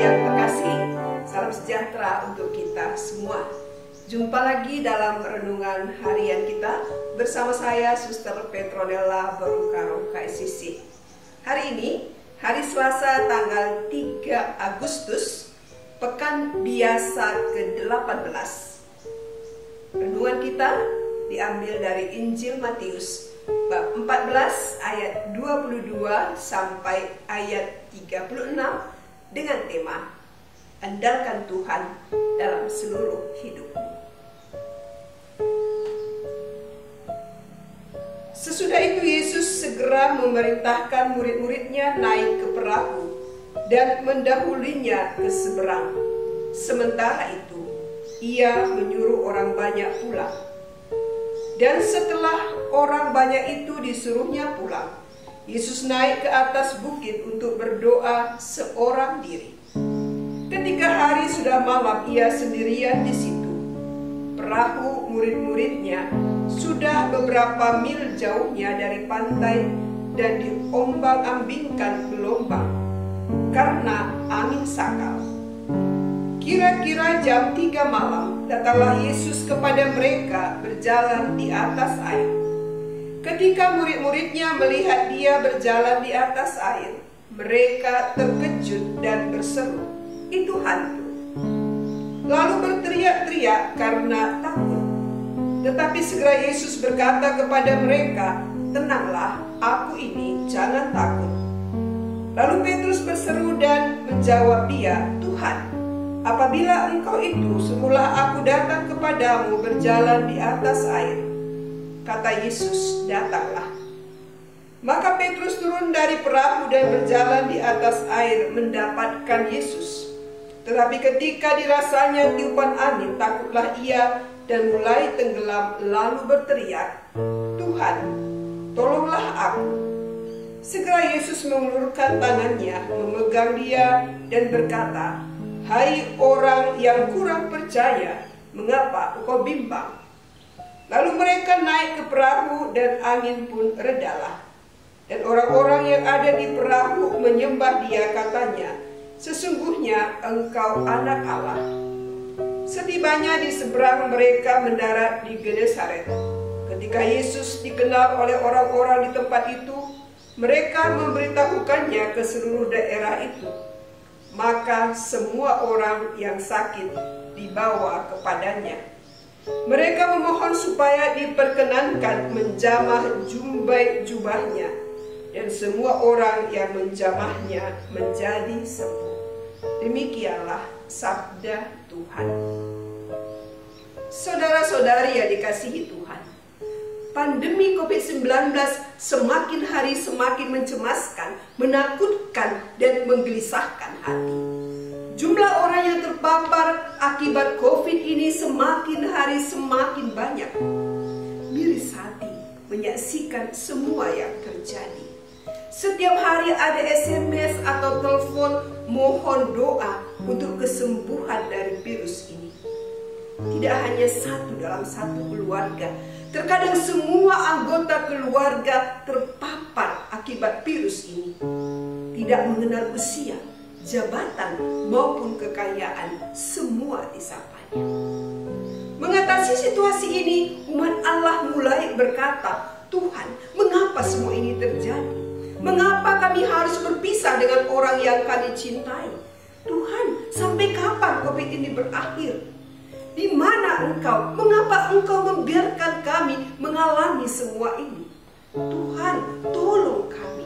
yang terkasih, salam sejahtera untuk kita semua. Jumpa lagi dalam renungan harian kita bersama saya, Suster Petronella Berukaro KSCC. Hari ini, hari Selasa tanggal 3 Agustus, Pekan Biasa ke-18. Renungan kita diambil dari Injil Matius bab 14 ayat 22 sampai ayat 36 dengan tema Andalkan Tuhan dalam seluruh hidupmu. Sesudah itu Yesus segera memerintahkan murid-muridnya naik ke perahu dan mendahulinya ke seberang. Sementara itu ia menyuruh orang banyak pulang. Dan setelah orang banyak itu disuruhnya pulang, Yesus naik ke atas bukit untuk berdoa seorang diri. Ketika hari sudah malam, ia sendirian di situ. Perahu murid-muridnya sudah beberapa mil jauhnya dari pantai dan diombang-ambingkan gelombang karena angin sakal. Kira-kira jam 3 malam, datanglah Yesus kepada mereka berjalan di atas air. Ketika murid-muridnya melihat dia berjalan di atas air, mereka terkejut dan berseru, "Itu hantu." Lalu berteriak-teriak karena takut. Tetapi segera Yesus berkata kepada mereka, "Tenanglah, aku ini, jangan takut." Lalu Petrus berseru dan menjawab dia, "Tuhan, apabila engkau itu, suruhlah aku datang kepadamu berjalan di atas air." Kata Yesus, "Datanglah." Maka Petrus turun dari perahu dan berjalan di atas air mendapatkan Yesus. Tetapi ketika dirasanya tiupan angin, takutlah ia dan mulai tenggelam, lalu berteriak, "Tuhan, tolonglah aku." Segera Yesus mengulurkan tangannya, memegang dia dan berkata, "Hai orang yang kurang percaya, mengapa engkau bimbang?" Lalu mereka naik ke perahu dan angin pun redalah. Dan orang-orang yang ada di perahu menyembah dia, katanya, "Sesungguhnya engkau anak Allah." Setibanya di seberang, mereka mendarat di Genesaret. Ketika Yesus dikenal oleh orang-orang di tempat itu, mereka memberitahukannya ke seluruh daerah itu. Maka semua orang yang sakit dibawa kepadanya. Mereka memohon supaya diperkenankan menjamah jubahnya, dan semua orang yang menjamahnya menjadi sembuh. Demikianlah sabda Tuhan. Saudara-saudari yang dikasihi Tuhan, pandemi COVID-19 semakin hari semakin mencemaskan, menakutkan, dan menggelisahkan hati. Jumlah orang yang terpapar akibat COVID ini semakin hari semakin banyak. Miris hati menyaksikan semua yang terjadi. Setiap hari ada SMS atau telepon mohon doa untuk kesembuhan dari virus ini. Tidak hanya satu dalam satu keluarga, terkadang semua anggota keluarga terpapar akibat virus ini. Tidak mengenal usia, jabatan, maupun kekayaan, semua disapanya. Mengatasi situasi ini, umat Allah mulai berkata, "Tuhan, mengapa semua ini terjadi? Mengapa kami harus berpisah dengan orang yang kami cintai? Tuhan, sampai kapan COVID ini berakhir? Di mana Engkau? Mengapa Engkau membiarkan kami mengalami semua ini? Tuhan, tolong kami."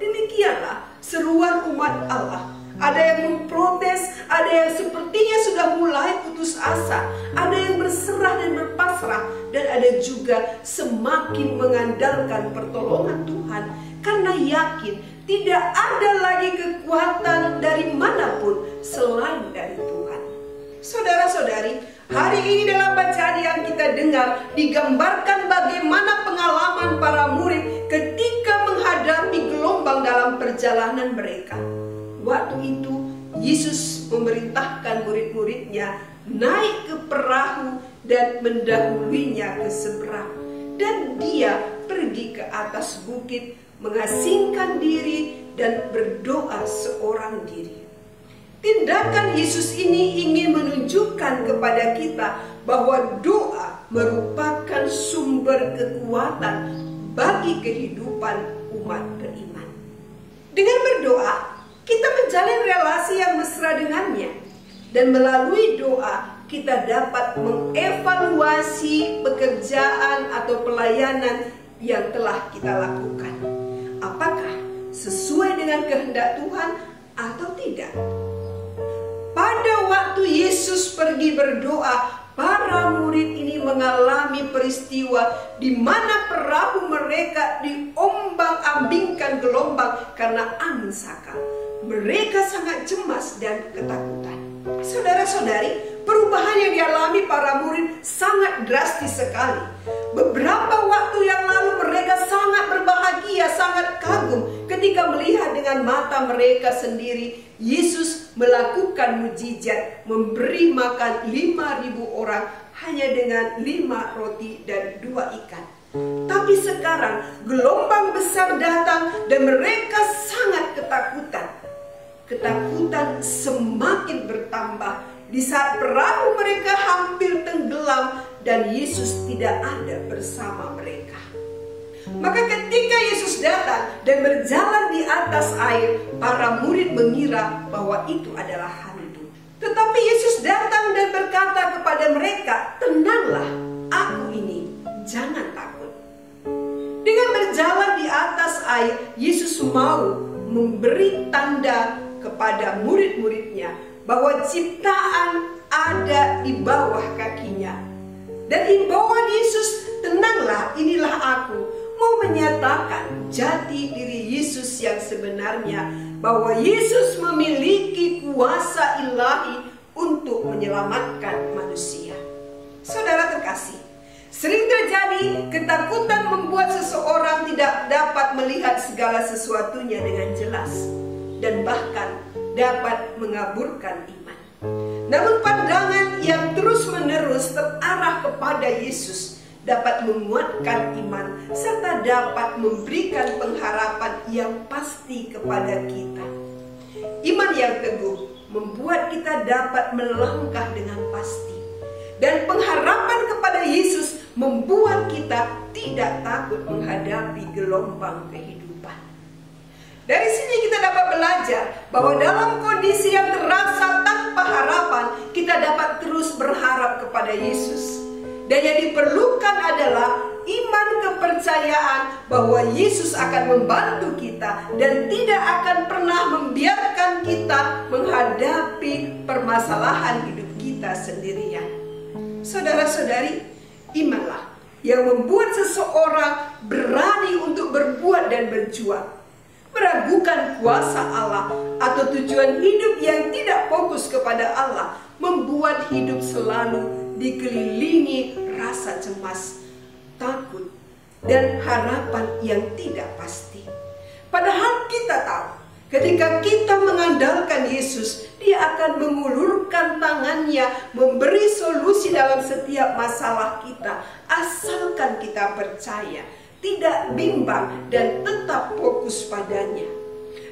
Demikianlah seruan umat Allah. Ada yang memprotes, ada yang sepertinya sudah mulai putus asa, ada yang berserah dan berpasrah, dan ada juga semakin mengandalkan pertolongan Tuhan karena yakin tidak ada lagi kekuatan dari manapun selain dari Tuhan. Saudara-saudari, hari ini dalam bacaan yang kita dengar digambarkan bagaimana pengalaman para murid ketika menghadapi gelombang dalam perjalanan mereka. Waktu itu Yesus memerintahkan murid-muridnya naik ke perahu dan mendahulinya ke seberang. Dan dia pergi ke atas bukit, mengasingkan diri dan berdoa seorang diri. Tindakan Yesus ini ingin menunjukkan kepada kita bahwa doa merupakan sumber kekuatan bagi kehidupan umat beriman. Dengan berdoa, kita menjalin relasi yang mesra dengannya. Dan melalui doa, kita dapat mengevaluasi pekerjaan atau pelayanan yang telah kita lakukan. Apakah sesuai dengan kehendak Tuhan atau tidak? Pada waktu Yesus pergi berdoa, para murid ini mengalami peristiwa di mana perahu mereka diombang-ambingkan gelombang karena angin sakal. Mereka sangat cemas dan ketakutan. Saudara-saudari, perubahan yang dialami para murid sangat drastis sekali. Beberapa waktu yang lalu mereka sangat berbahagia, sangat kagum ketika melihat dengan mata mereka sendiri Yesus melakukan mukjizat, memberi makan 5.000 orang hanya dengan 5 roti dan 2 ikan. Tapi sekarang gelombang besar datang dan mereka sangat ketakutan. Ketakutan semakin bertambah di saat perahu mereka hampir tenggelam dan Yesus tidak ada bersama mereka. Maka ketika Yesus datang dan berjalan di atas air, para murid mengira bahwa itu adalah hantu. Tetapi Yesus datang dan berkata kepada mereka, "Tenanglah, aku ini, jangan takut." Dengan berjalan di atas air, Yesus mau memberi tanda kepada murid-muridnya bahwa ciptaan ada di bawah kakinya. Dan himbauan Yesus, "Tenanglah, inilah aku," mau menyatakan jati diri Yesus yang sebenarnya, bahwa Yesus memiliki kuasa ilahi untuk menyelamatkan manusia. Saudara terkasih, sering terjadi ketakutan membuat seseorang tidak dapat melihat segala sesuatunya dengan jelas dan bahkan dapat mengaburkan iman. Namun pandangan yang terus-menerus terarah kepada Yesus dapat menguatkan iman serta dapat memberikan pengharapan yang pasti kepada kita. Iman yang teguh membuat kita dapat melangkah dengan pasti. Dan pengharapan kepada Yesus membuat kita tidak takut menghadapi gelombang kehidupan. Dari sini kita dapat belajar bahwa dalam kondisi yang terasa tanpa harapan, kita dapat terus berharap kepada Yesus. Dan yang diperlukan adalah iman kepercayaan bahwa Yesus akan membantu kita dan tidak akan pernah membiarkan kita menghadapi permasalahan hidup kita sendirian. Saudara-saudari, imanlah yang membuat seseorang berani untuk berbuat dan berjuang. Meragukan kuasa Allah atau tujuan hidup yang tidak fokus kepada Allah membuat hidup selalu dikelilingi rasa cemas, takut, dan harapan yang tidak pasti. Padahal kita tahu, ketika kita mengandalkan Yesus, Dia akan mengulurkan tangannya, memberi solusi dalam setiap masalah kita, asalkan kita percaya, tidak bimbang, dan tetap fokus padanya.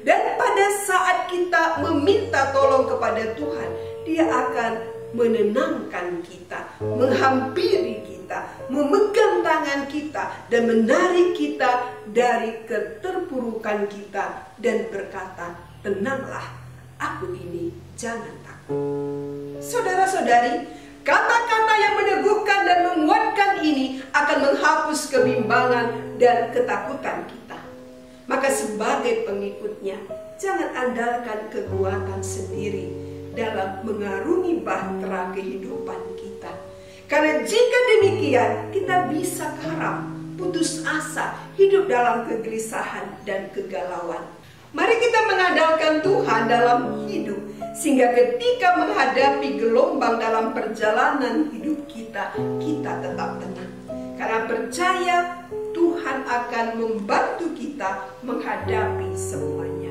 Dan pada saat kita meminta tolong kepada Tuhan, Dia akan menenangkan kita, menghampiri kita, memegang tangan kita, dan menarik kita dari keterpurukan kita dan berkata, "Tenanglah, aku ini, jangan takut." Saudara-saudari, kata-kata yang meneguhkan dan menguatkan ini akan menghapus kebimbangan dan ketakutan kita. Maka sebagai pengikutnya, jangan andalkan kekuatan sendiri dalam mengarungi bahtera kehidupan kita. Karena jika demikian, kita bisa karam, putus asa, hidup dalam kegelisahan dan kegalauan. Mari kita mengandalkan Tuhan dalam hidup, sehingga ketika menghadapi gelombang dalam perjalanan hidup kita, kita tetap tenang. Karena percaya Tuhan akan membantu kita menghadapi semuanya.